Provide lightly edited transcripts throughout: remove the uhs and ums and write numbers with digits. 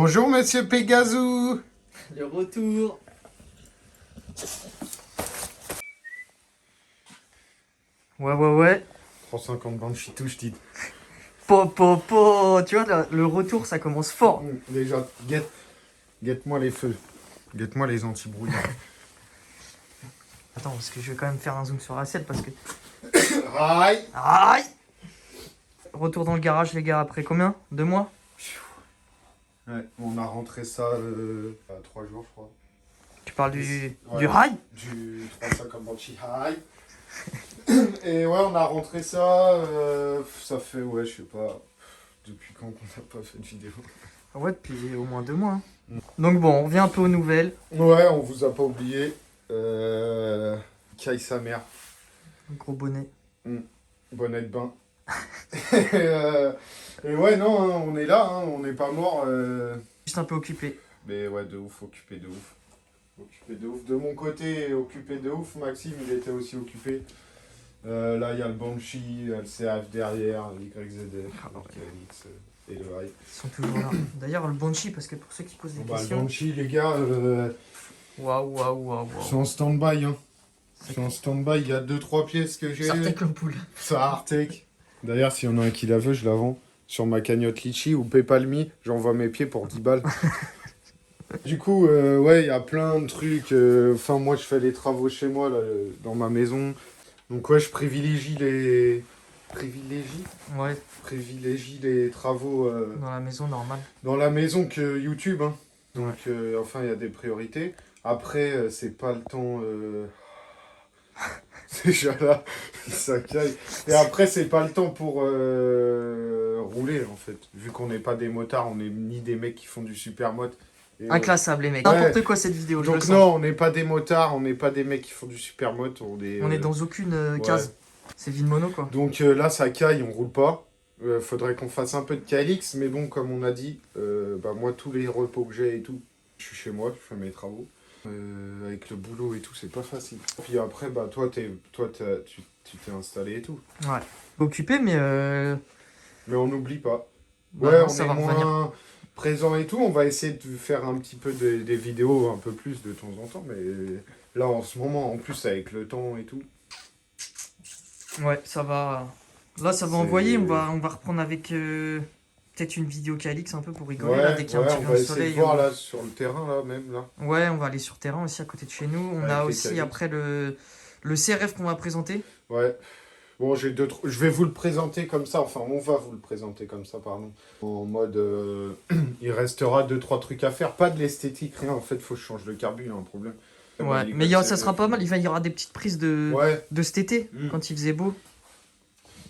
Bonjour Monsieur Pégazou. Le retour. Ouais. 350 Banshee touche, dit. Po. Tu vois, le retour, ça commence fort. Déjà, guette-moi les feux. Guette-moi les anti-brouillards. Attends, parce que je vais quand même faire un zoom sur l'assiette parce que... Aïe. Aïe. Retour dans le garage, les gars, après combien? 2 mois? Ouais, on a rentré ça à 3 jours, je crois. Tu parles du Ouais. high? Du 350 Banshee High. Et ouais, on a rentré ça, ça fait, ouais, je sais pas, depuis quand qu'on n'a pas fait de vidéo. Ouais, depuis au moins 2 mois. Hein. Donc bon, on revient un peu aux nouvelles. Ouais, on vous a pas oublié. Caille sa mère. Gros bonnet. Bonnet de bain. Et ouais, non, hein, on est là, hein, on n'est pas mort. Juste un peu occupé. Mais ouais, de ouf, occupé de ouf. Occupé de ouf. De mon côté, occupé de ouf. Maxime, il était aussi occupé. Là, il y a le Banshee, il y a le CF derrière, le YZF, le KLX et le High. Ils sont toujours là. D'ailleurs, le Banshee, parce que pour ceux qui posent des Bah, le questions... Banshee, les gars, Waouh. c'est en stand-by. Hein. C'est en stand-by, il y a 2-3 pièces que j'ai. Ça retèque l'ampoule. Ça Artec. D'ailleurs, s'il y en a un qui la veut, je la vends. Sur ma cagnotte Litchi ou PayPal Me, j'envoie mes pieds pour 10 balles. Du coup, ouais, il y a plein de trucs. Enfin, moi, je fais les travaux chez moi, là, dans ma maison. Donc, ouais, je privilégie les... Ouais, Privilégie les travaux dans la maison, normal. dans la maison que YouTube. Hein. Donc, enfin, il y a des priorités. Après, c'est pas le temps... C'est déjà là, ça caille. Et après, c'est pas le temps pour rouler, en fait. Vu qu'on n'est pas des motards, on n'est ni des mecs qui font du supermot. Et, Inclassable, les mecs. Ouais. N'importe quoi cette vidéo, je le donc sens. non, on n'est pas des motards, on n'est pas des mecs qui font du supermot. On est dans aucune case. C'est ville mono, quoi. Donc là, ça caille, on roule pas. Faudrait qu'on fasse un peu de KLX, mais bon, comme on a dit, bah, moi, tous les repos que j'ai et tout, je suis chez moi, je fais mes travaux. Avec le boulot et tout, c'est pas facile. Puis après, bah, toi, tu t'es installé et tout. Ouais. Occupé, mais... Mais on n'oublie pas. Bah, Ouais, non, on ça est va moins revenir. présent et tout. On va essayer de faire un petit peu des vidéos un peu plus de temps en temps. Mais là, en ce moment, en plus, avec le temps et tout. Ouais, ça va... Là, ça va C'est- envoyer. On va reprendre avec... peut-être une vidéo KLX un peu pour rigoler, Ouais, là, dès qu'il y a un ouais, petit on rayon va de essayer soleil. de voir là sur le terrain, là, même là. Ouais, on va aller sur terrain aussi à côté de chez nous. On Avec a les aussi KLX. après le CRF qu'on va présenter. Ouais. Bon, je vais vous le présenter comme ça. Enfin, on va vous le présenter comme ça, pardon. En mode, il restera 2-3 trucs à faire. Pas de l'esthétique, rien. En fait, faut que je change le carbu, il y a un problème. Ouais, mais ça sera pas mal. Il y aura des petites prises de cet été, quand il faisait beau.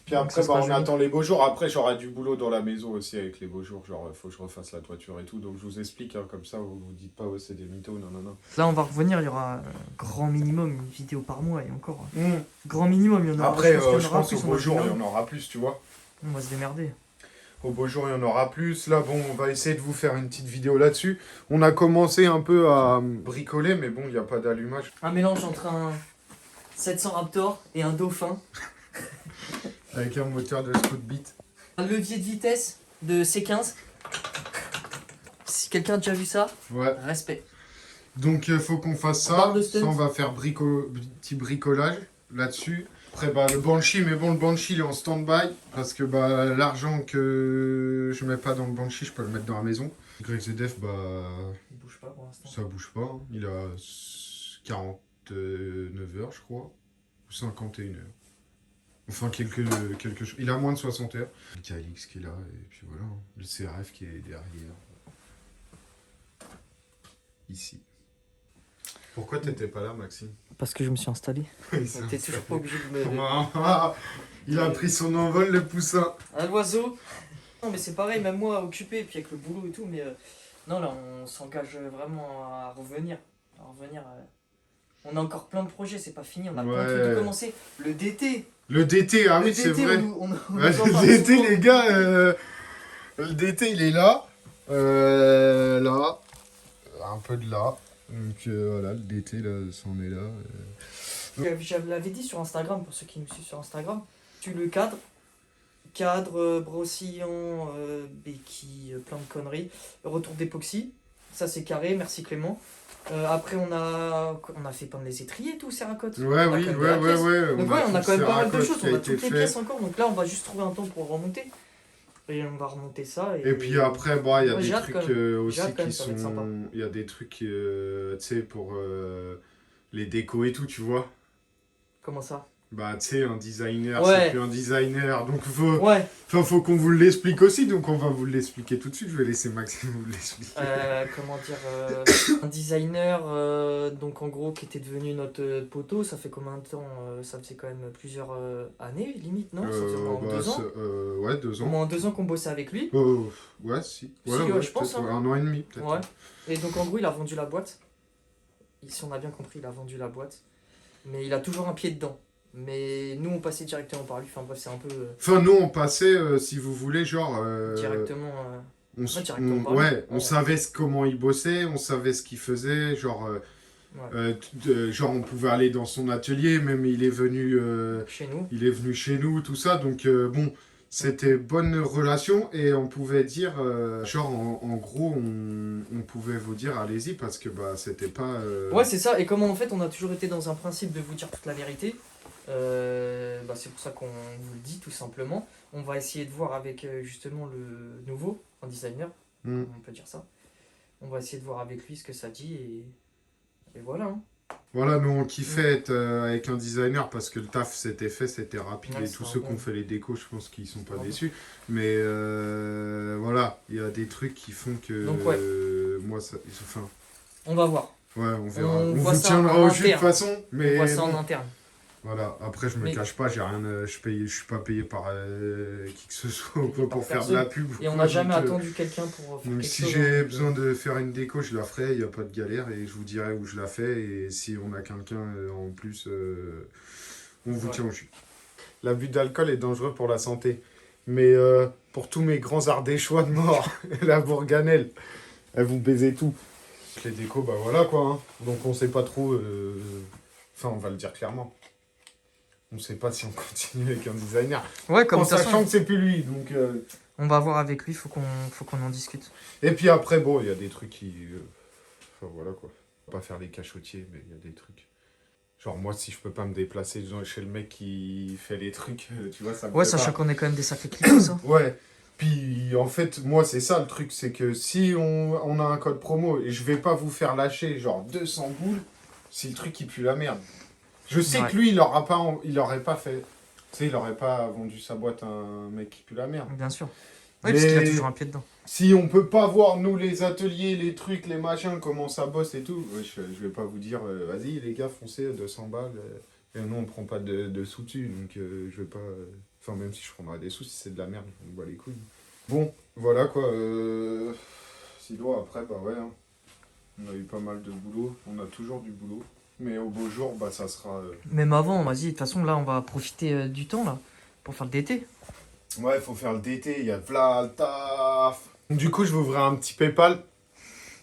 Puis Donc, après, ça sera on joli. attend les beaux jours. Après, j'aurai du boulot dans la maison aussi avec les beaux jours. Genre, faut que je refasse la toiture et tout. Donc, je vous explique, hein, comme ça, vous vous dites pas, oh, c'est des mythos, non. Là, on va revenir. Il y aura grand minimum une vidéo par mois et encore. Grand minimum, il y en aura. Après, qu'il y en je aura pense plus, au on beau va se jour, il y démerder. en aura plus, tu vois. On va se démerder. Au beau jour, il y en aura plus. Là, bon, on va essayer de vous faire une petite vidéo là-dessus. On a commencé un peu à bricoler, mais bon, il n'y a pas d'allumage. Un mélange entre un 700 Raptor et un Dauphin. Avec un moteur de Scootbeat. Un levier de vitesse de C15. Si quelqu'un a déjà vu ça, Ouais. respect. Donc, faut qu'on fasse On ça. parle de stunt. Ça, on va faire petit bricolage là-dessus. Après, bah, le Banshee, mais bon, le Banshee, il est en stand-by. Parce que bah, l'argent que je mets pas dans le Banshee, je peux le mettre dans la maison. YZF, bah, Il bouge pas pour l'instant. ça bouge pas. Hein. Il a 49 heures, je crois. Ou 51 heures. Enfin, quelque chose. Il a moins de 60 heures. Le KLX qui est là, et puis voilà. Hein. Le CRF qui est derrière. Ici. Pourquoi t'étais pas là, Maxime? Parce que je me suis installé. T'es toujours pas obligé de me... Il a pris son envol, le poussin. Un oiseau. Non, mais c'est pareil, même moi occupé, puis avec le boulot et tout, mais non, là on s'engage vraiment à revenir. On a encore plein de projets, c'est pas fini, on a plein de trucs de commencer. Le DT. Le DT, ah oui, Le c'est DT, vrai. le Le DT, les gars, le DT, il est là. Là. Un peu de là. Donc voilà, le DT, là, c'en est là. Je l'avais dit sur Instagram, pour ceux qui me suivent sur Instagram, tu le cadre, cadre, bras oscillants, béquilles, plein de conneries. Retour d'époxy, ça c'est carré, merci Clément. Après on a fait peindre les étriers et tout, Cerakote. Ouais, On a oui, quand même de la pièce. ouais. Donc ouais, on a tout quand même pas mal de Cerakote choses, qui a on a été toutes les fait. pièces encore, donc là on va juste trouver un temps pour remonter. Et on va remonter ça. Et puis après, bon, il y a Ouais, des j'ai hâte trucs quand même. J'ai aussi hâte quand même, qui ça va être sympa. sont... Il y a des trucs, tu sais, pour les décos et tout, tu vois. Comment ça? Bah, tu sais, un designer, Ouais. c'est plus un designer, donc Ouais. faut qu'on vous l'explique aussi, donc on va vous l'expliquer tout de suite. Je vais laisser Maxime vous l'expliquer. Comment dire, un designer, donc en gros, qui était devenu notre poteau, ça fait combien de temps? Ça faisait quand même plusieurs années, limite, non? Ça faisait au moins 2 ans? Ouais, 2 Au ans. moins 2 ans qu'on bossait avec lui. Ouais, si. Si, ouais, je pense, peut-être, hein. 1 an et demi, peut-être. Ouais. Et donc en gros, il a vendu la boîte. Si on a bien compris, il a vendu la boîte. Mais il a toujours un pied dedans. Mais nous, on passait directement par lui. Enfin bref, c'est un peu Enfin, nous, on passait, si vous voulez, genre... directement. On, s- Ouais, directement par ouais, lui. on Ouais. savait comment il bossait, on savait ce qu'il faisait, genre, Ouais. genre on pouvait aller dans son atelier, même il est venu, chez nous, tout ça, donc bon, c'était bonne relation et on pouvait dire, genre en gros, on pouvait vous dire allez-y parce que bah c'était pas... Ouais, c'est ça. Et comme en fait, on a toujours été dans un principe de vous dire toute la vérité, bah, c'est pour ça qu'on vous le dit tout simplement. On va essayer de voir avec justement le nouveau, un designer, Mm. on peut dire ça. On va essayer de voir avec lui ce que ça dit et voilà. Hein. Voilà, nous on kiffait être avec un designer parce que le taf c'était fait, c'était rapide Ouais, et c'est tous un ceux bon. qui ont fait les décos, je pense qu'ils sont pas C'est un déçus. Mais voilà, il y a des trucs qui font que Donc, ouais. moi, ça, enfin, On va voir. ouais, on verra. On On voit vous ça tiendra en au jus de toute interne. façon, On mais voit ça en bon, interne. voilà. Après, je me Mais- cache pas, j'ai rien, je suis pas payé par qui que ce soit ou Payé quoi par pour faire de personne. la pub. Et on n'a n'a jamais attendu quelqu'un pour faire Donc quelque si chose. j'ai hein. besoin de faire une déco, je la ferai, il n'y a pas de galère et je vous dirai où je la fais et si on a quelqu'un en plus, on vous Ouais. tient au jus. L'abus d'alcool est dangereux pour la santé, mais pour tous mes grands ardéchois de mort, la bourganelle, elle vous baisez tout. Les décos, bah voilà quoi, hein. Donc on sait pas trop, enfin on va le dire clairement. On sait pas si on continue avec un designer, Ouais, comme en de toute sachant façon, que c'est plus lui, donc... on va voir avec lui, faut qu'on en discute. Et puis après, bon, il y a des trucs qui... Enfin, voilà, quoi. On va pas faire les cachotiers, mais il y a des trucs. Genre, moi, si je peux pas me déplacer chez le mec qui fait les trucs, tu vois, ça me Ouais, fait sachant pas. qu'on est quand même des sacrés clients, ça. Ouais. Puis, en fait, moi, c'est ça, le truc, c'est que si on a un code promo et je vais pas vous faire lâcher, genre, 200 boules, si le truc, il pue la merde. Je sais Ouais. que lui, il aurait pas fait... Tu sais, il aurait pas vendu sa boîte à un mec qui pue la merde. Bien sûr. Oui, parce qu'il a toujours un pied dedans. Si on peut pas voir, nous, les ateliers, les trucs, les machins, comment ça bosse et tout, ouais, je vais pas vous dire, vas-y, les gars, foncez, 200 balles. Et nous, on prend pas de sous dessus, donc je vais pas... Enfin, même si je prendrais des sous, si c'est de la merde, on bat les couilles. Bon, voilà, quoi. Sinon, après, bah ouais, hein. On a eu pas mal de boulot. On a toujours du boulot. Mais au beau jour, bah ça sera... Même avant, vas-y, de toute façon, là, on va profiter du temps, là, pour faire le DT. Ouais, il faut faire le DT, il y a plein de taf. Du coup, je vous ouvrirai un petit PayPal,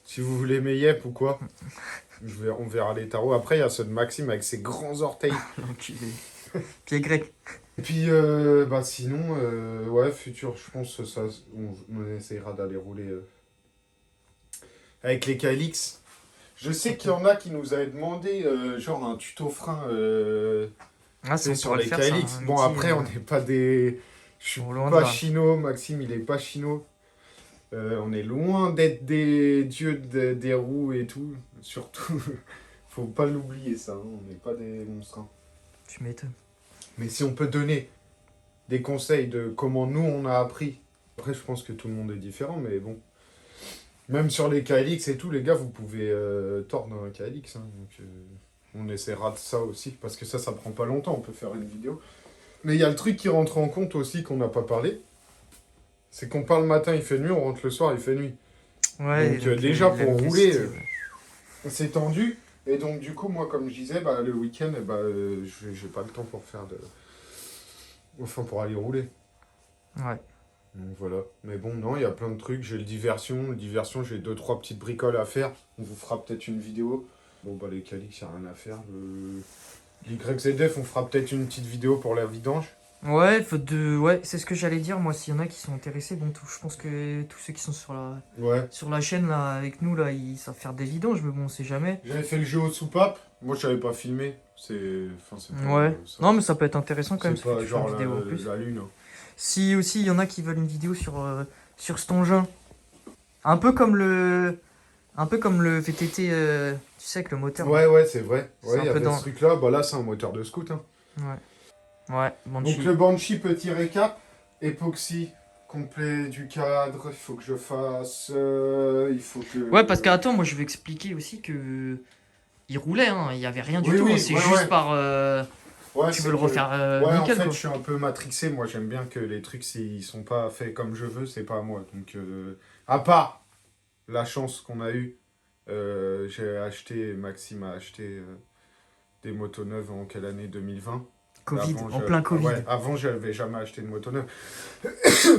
si vous voulez mes yep ou quoi. On verra les tarots. Après, il y a ceux de Maxime avec ses grands orteils. L'enculé. Pied grec. Et puis, bah sinon, ouais, futur, je pense que ça, on essayera d'aller rouler avec les KLX. Je sais qu'il y en a qui nous avaient demandé, genre, un tuto frein Ah, ça, on sur pourrait les le faire, KLX. ça, un Bon, petit, après, on n'est pas des... Je suis loin de pas là. chino, Maxime, il est pas chino. On est loin d'être des dieux des roues et tout. Surtout, faut pas l'oublier ça, hein, on n'est pas des monstres. Hein. Tu m'étonnes. Mais si on peut donner des conseils de comment nous on a appris. Après, je pense que tout le monde est différent, mais bon. Même sur les KLX et tout, les gars, vous pouvez tordre un KLX. Hein, donc, on essaiera de ça aussi, parce que ça prend pas longtemps, on peut faire une vidéo. Mais il y a le truc qui rentre en compte aussi qu'on n'a pas parlé. C'est qu'on part le matin, il fait nuit, on rentre le soir, il fait nuit. Ouais, Donc, déjà, pour rouler, l'électricité, ouais. c'est tendu. Et donc, du coup, moi, comme je disais, bah, le week-end, bah, j'ai pas le temps pour faire de... Enfin, pour aller rouler. Ouais. Donc, voilà. Mais bon, non, il y a plein de trucs. J'ai le diversion. Le diversion, j'ai 2-3 petites bricoles à faire. On vous fera peut-être une vidéo. Bon, bah, les Calix, il n'y a rien à faire. YZF, on fera peut-être une petite vidéo pour la vidange. Ouais, c'est ce que j'allais dire. Moi, s'il y en a qui sont intéressés, bon, je pense que tous ceux qui sont Ouais. sur la chaîne là avec nous là, ils savent faire des vidanges, mais bon, on sait jamais. J'avais fait le jeu aux soupapes. Moi, je savais pas filmer. C'est pas Ouais. ça. Non, mais ça peut être intéressant quand même, C'est parce que pas tu fais une genre vidéo en plus. la lune, hein. Si aussi il y en a qui veulent une vidéo sur cet engin, un peu comme le VTT, tu sais, avec le moteur. Ouais, ouais, c'est vrai. C'est Ouais, un il y peu avait dans. ce truc-là. Bah là, c'est un moteur de scout, hein. Ouais, Banshee. Donc le Banshee, petit récap. Époxy complet du cadre. Il faut que je fasse. Il faut que. Ouais, parce que attends, moi je vais expliquer aussi que il roulait, hein, il y avait rien du Oui, tout, hein, oui, c'est ouais, juste ouais. par. Ouais, Tu c'est veux le que- refaire Ouais, en nickel fait, quoi. je suis un peu matrixé. Moi, j'aime bien que les trucs, s'ils sont pas faits comme je veux, c'est pas à moi. Donc, à part la chance qu'on a eue, Maxime a acheté des motos neuves en quelle année? 2020. Covid, Avant, en plein Covid. ouais, avant, je n'avais jamais acheté de moto neuve.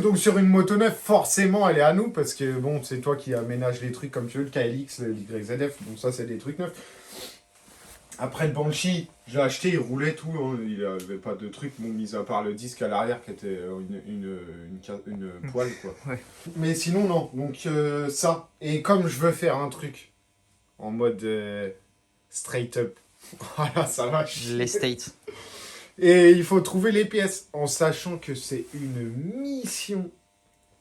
Donc, sur une moto neuve, forcément, elle est à nous parce que bon, c'est toi qui aménages les trucs comme tu veux, le KLX, le YZF. Donc, ça, c'est des trucs neufs. Après le Banshee, j'ai acheté, il roulait tout, hein, il avait pas de truc, bon, mis à part le disque à l'arrière qui était une poêle, quoi. Ouais. Mais sinon, non, donc ça. Et comme je veux faire un truc en mode straight up, voilà, ça va chier. Les States. Et il faut trouver les pièces, en sachant que c'est une mission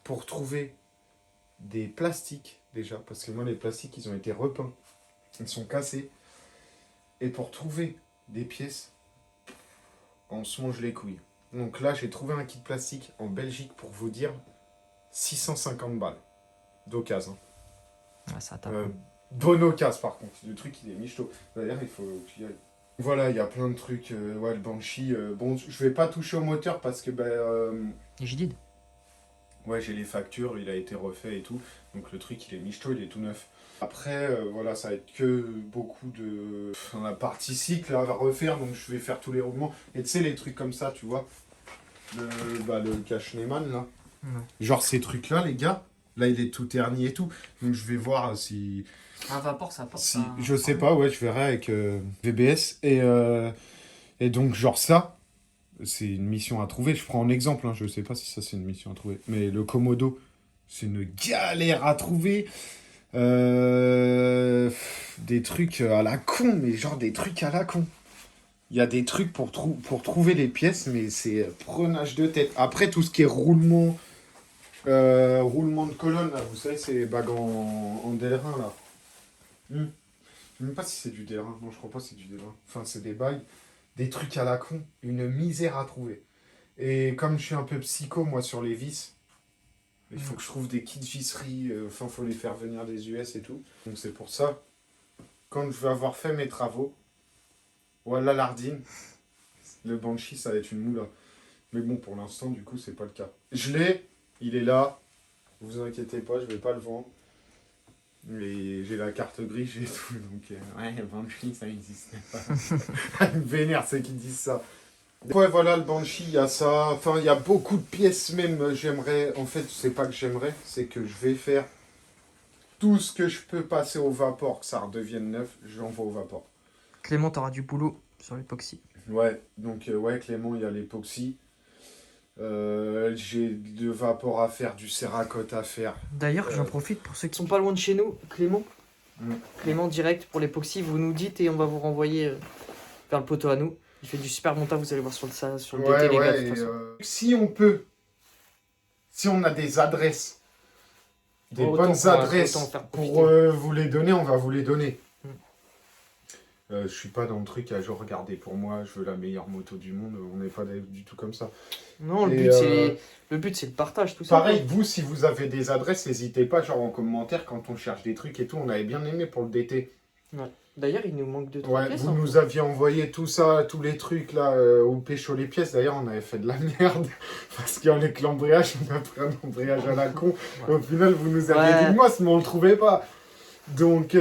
pour trouver des plastiques, déjà, parce que moi, les plastiques, ils ont été repeints, ils sont cassés. Et pour trouver des pièces, on se mange les couilles. Donc là, j'ai trouvé un kit plastique en Belgique pour vous dire 650 balles d'occasion. Ah, ça tape. Bonne occasion par contre. Le truc, il est michto. D'ailleurs, il faut que tu y ailles. Voilà, il y a plein de trucs. Ouais, le Banshee. Bon, je vais pas toucher au moteur parce que, Et j'ai dit. ouais, j'ai les factures, il a été refait et tout. Donc le truc, il est michto, il est tout neuf. Après, voilà, ça va être que beaucoup de... Dans la partie cycle à refaire, donc je vais faire tous les roulements. Et tu sais, les trucs comme ça, tu vois, le cache Neyman, là. Ouais. Genre ces trucs-là, les gars, là, il est tout terni et tout. Donc je vais voir si... Un vapeur, ça porte. si je sais pas, ouais, je verrai avec VBS. Et donc, genre ça, c'est une mission à trouver. Je prends un exemple, hein, je sais pas si ça, c'est une mission à trouver. Mais le Komodo, c'est une galère à trouver. Des trucs à la con, mais genre des trucs à la con. Il y a des trucs pour trouver les pièces, mais c'est prenage de tête. Après, tout ce qui est roulement de colonne, là, vous savez, c'est les bagues en Delrin, là. Je sais même pas si c'est du Delrin. Non, je crois pas que c'est du Delrin. Enfin, c'est des bagues, des trucs à la con, une misère à trouver. Et comme je suis un peu psycho, moi, sur les vis, il faut que je trouve des kits visserie, enfin, faut les faire venir des US et tout. Donc c'est pour ça, quand je vais avoir fait mes travaux, voilà l'Ardine, le Banshee, ça va être une moula. Mais bon, pour l'instant, du coup, c'est pas le cas. Je l'ai, il est là, vous inquiétez pas, je vais pas le vendre. Mais j'ai la carte grise, j'ai tout, donc ouais, le Banshee, ça n'existe pas. Une vénère, ceux qui disent ça. Ouais, voilà, le Banshee, il y a ça. Enfin, il y a beaucoup de pièces même. J'aimerais, en fait, c'est pas que j'aimerais, c'est que je vais faire tout ce que je peux passer au vapor, que ça redevienne neuf, j'envoie au vapor. Clément, t'auras du boulot sur l'époxy. Ouais, donc ouais, Clément, il y a l'époxy. J'ai de vapor à faire, du céracote à faire. D'ailleurs, j'en profite pour ceux qui sont pas loin de chez nous, Clément. Clément direct pour l'époxy, vous nous dites et on va vous renvoyer vers le poteau à nous. Il fait du super montage, vous allez voir sur le Ouais, DT les gars. ouais, De toute façon. si on peut, si on a des adresses, des Autant bonnes qu'on va- adresses autant faire pour profiter. vous les donner, on va vous les donner. Je suis pas dans le truc à genre regarder pour moi, je veux la meilleure moto du monde, on n'est pas du tout comme ça. Non, Et, le but c'est le partage, tout ça. Pareil, vous, si vous avez des adresses, n'hésitez pas, genre en commentaire, quand on cherche des trucs et tout, on avait bien aimé pour le DT. D'ailleurs, il nous manque 2-3 Ouais, pièces. vous hein. nous aviez envoyé tout ça, tous les trucs là, où pécho les pièces. D'ailleurs, on avait fait de la merde, parce qu'avec l'embrayage, on a pris un embrayage à la con. Ouais. Au final, vous nous aviez dit de moi, mais on le trouvait pas. Donc,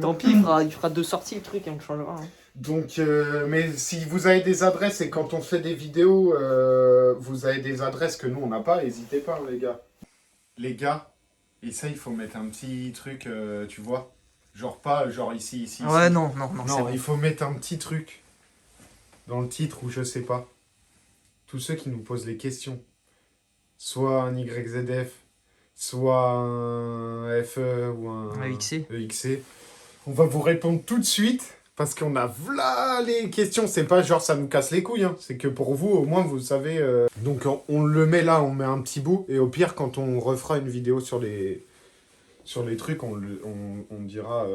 Tant pis, il fera 2 sorties le truc et on le changera. Hein. Donc, mais si vous avez des adresses et quand on fait des vidéos, vous avez des adresses que nous on n'a pas, n'hésitez pas, les gars. Les gars, et ça, il faut mettre un petit truc, tu vois. Genre pas, genre ici. Ouais, non, c'est Non, bon. il faut mettre un petit truc dans le titre ou je sais pas. tous ceux qui nous posent les questions, soit un YZF, soit un FE ou un EXC, on va vous répondre tout de suite. Parce qu'on a v'là les questions, c'est pas genre ça nous casse les couilles, hein. C'est que pour vous, au moins, vous savez... Donc on le met là, on met un petit bout, et au pire, quand on refera une vidéo sur les trucs, on dira,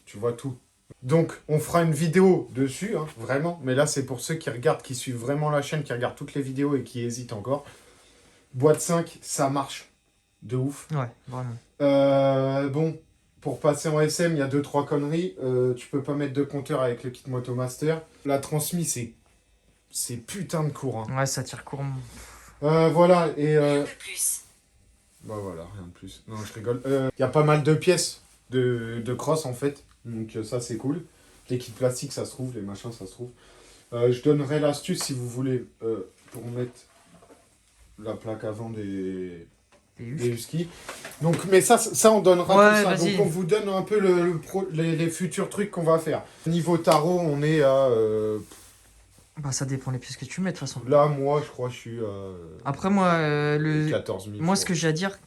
tu vois, tout. Donc, on fera une vidéo dessus, hein, vraiment, mais là, c'est pour ceux qui regardent, qui suivent vraiment la chaîne, qui regardent toutes les vidéos et qui hésitent encore. Boîte 5, ça marche de ouf. Ouais, vraiment. Bon... Pour passer en SM, il y a 2-3 conneries. Tu peux pas mettre de compteur avec le kit Motomaster. La transmise, c'est putain de court. Hein. Ouais, ça tire court. Voilà, et... Rien de plus. Bah voilà, rien de plus. Non, je rigole. Il y a pas mal de pièces de cross, en fait. Donc ça, c'est cool. Les kits plastiques, ça se trouve. Les machins, ça se trouve. Je donnerai l'astuce, si vous voulez, pour mettre la plaque avant des Husky. Donc, mais ça on donnera tout ça. Donc on vous donne un peu les futurs trucs qu'on va faire. Niveau tarot, on est à... Bah ça dépend les pièces que tu mets de toute façon. Là, moi, je crois que je suis à... Après, moi, 14 000. Moi, ce que j'ai à dire,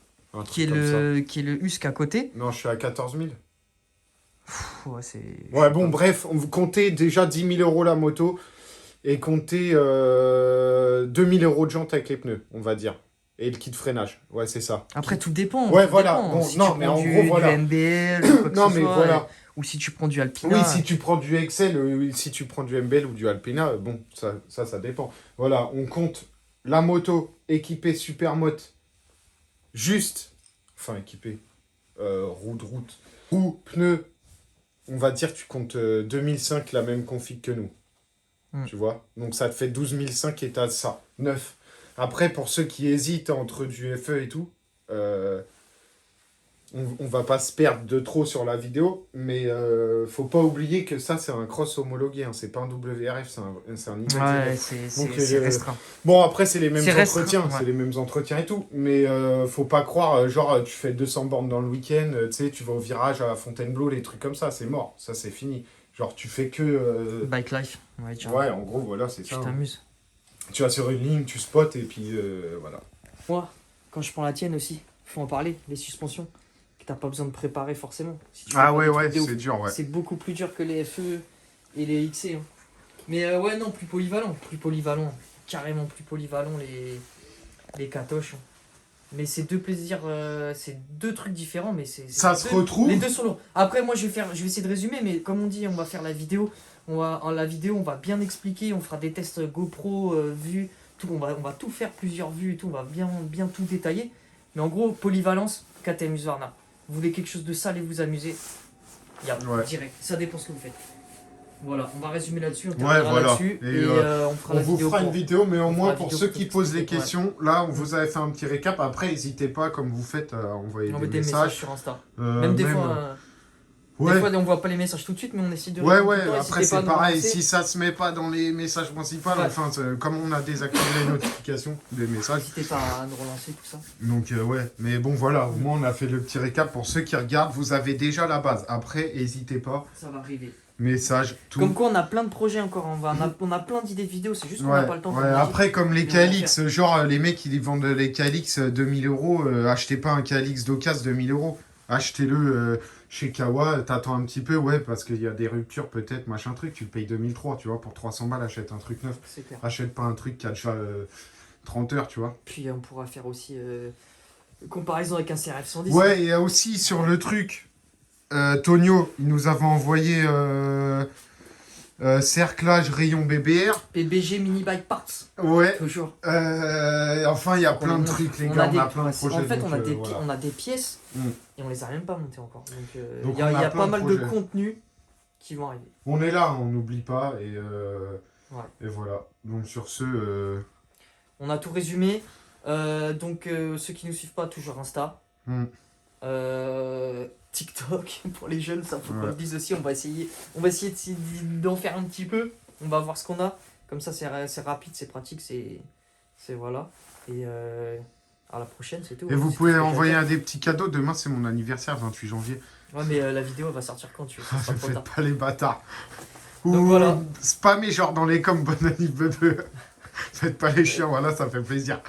qui est le Husk à côté... Non, je suis à 14 000. Ouais, c'est... Ouais, bon, bref, on vous comptez déjà 10 000 € la moto et comptez 2 000 € de jante avec les pneus, on va dire. Et le kit freinage, ouais, c'est ça. Après, tout dépend. Ouais, tout voilà. dépend. Bon, si non, tu mais prends en gros, voilà. du MBL, ou quoi que Non, ce mais soit, voilà. Ou si tu prends du Alpina. Oui, si tu prends du Excel, si tu prends du MBL ou du Alpina, bon, ça dépend. Voilà, on compte la moto équipée Supermoto, juste, enfin équipée, roue de route, ou pneus, on va dire tu comptes 2005 la même config que nous. Tu vois? Donc ça te fait 12 500 et t'as ça, 9. Après, pour ceux qui hésitent entre du FE et tout, on va pas se perdre de trop sur la vidéo, mais faut pas oublier que ça, c'est un cross homologué, hein, c'est pas un WRF, c'est un YZF. Ouais, c'est restreint. Bon, après, c'est les mêmes restreint, entretiens, c'est les mêmes entretiens et tout, mais faut pas croire, genre, tu fais 200 bornes dans le week-end, tu sais, tu vas au virage à Fontainebleau, les trucs comme ça, c'est mort, ça, c'est fini. Genre, tu fais que... Bike life. Ouais, en gros, voilà, c'est ça. Tu t'amuses. Tu vas sur une ligne, tu spots, et puis voilà. Moi, quand je prends la tienne aussi, faut en parler, les suspensions, que t'as pas besoin de préparer forcément. Si tu fais pas des trucs de ouf, c'est dur, ouais. C'est beaucoup plus dur que les FE et les XC. Hein. Mais ouais, non, plus polyvalent. Carrément plus polyvalent, les catoches. Hein. Mais c'est deux plaisirs, c'est deux trucs différents, mais ça se retrouve. Les deux sont lourds. Après, moi, je vais essayer de résumer, mais comme on dit, on va faire la vidéo. On va bien expliquer, on fera des tests GoPro, vues, tout, on va tout faire, plusieurs vues et tout, on va bien tout détailler. Mais en gros, polyvalence, KTM Husqvarna. Vous voulez quelque chose de sale et vous amuser, direct. Ça dépend ce que vous faites. Voilà, on va résumer là-dessus, on terminera là-dessus et on fera la vidéo. On vous fera une vidéo, mais au moins pour ceux qui posent les questions, là on vous avait fait un petit récap. Après, n'hésitez pas, comme vous faites, à envoyer des messages sur Insta. Même des fois, on voit pas les messages tout de suite, mais on essaie de... Ouais, après c'est pareil, si ça se met pas dans les messages principaux, enfin, comme on a désactivé les notifications des messages. N'hésitez pas à nous relancer, tout ça. Donc ouais, mais bon voilà, au moins on a fait le petit récap. Pour ceux qui regardent, vous avez déjà la base. Après, n'hésitez pas. Ça va arriver. Message, tout. Comme quoi, on a plein de projets encore. On a plein d'idées de vidéos, c'est juste qu'on n'a pas le temps. Après, comme les KLX, genre les mecs qui vendent les KLX 2000 €, achetez pas un KLX d'occasion 2000 €. Achetez-le chez Kawa, t'attends un petit peu, parce qu'il y a des ruptures peut-être, machin truc. Tu le payes 2003, tu vois, pour 300 balles, achète un truc neuf. C'est clair. Achète pas un truc qui a déjà 30 heures, tu vois. Puis on pourra faire aussi comparaison avec un CRF 110. Ouais, et aussi sur le truc. Tonio, il nous avait envoyé cerclage rayon BBR. PBG Mini Bike Parts. Ouais. Toujours. Enfin, il y a plein de trucs, les gars. On a plein de projets. En fait, on a des pièces et on les a même pas montées encore. Donc, il y a plein pas mal de projets. contenus qui vont arriver. On est là, on n'oublie pas. Et voilà. Donc, sur ce. On a tout résumé. Donc, ceux qui nous suivent pas, toujours Insta. TikTok pour les jeunes, ça faut qu'on le dise aussi. On va essayer d'en faire un petit peu. On va voir ce qu'on a. Comme ça, c'est rapide, c'est pratique, c'est voilà. Et à la prochaine, c'est tout. Et vous pouvez envoyer des petits cadeaux. Demain, c'est mon anniversaire, 28 janvier. Ouais, mais la vidéo va sortir quand tu veux. Ça sera trop tard. Faites pas les bâtards. Donc voilà. Spammez genre dans les coms, bonne année bebe. Faites pas les chiens, voilà, ça fait plaisir.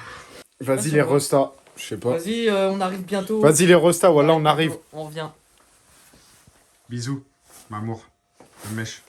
Vas-y, ça les va. restas. Je sais pas. Vas-y, on arrive bientôt. Vas-y, les restas, voilà, Ouais, on arrive. bientôt, on revient. Bisous, m'amour. Le mèche.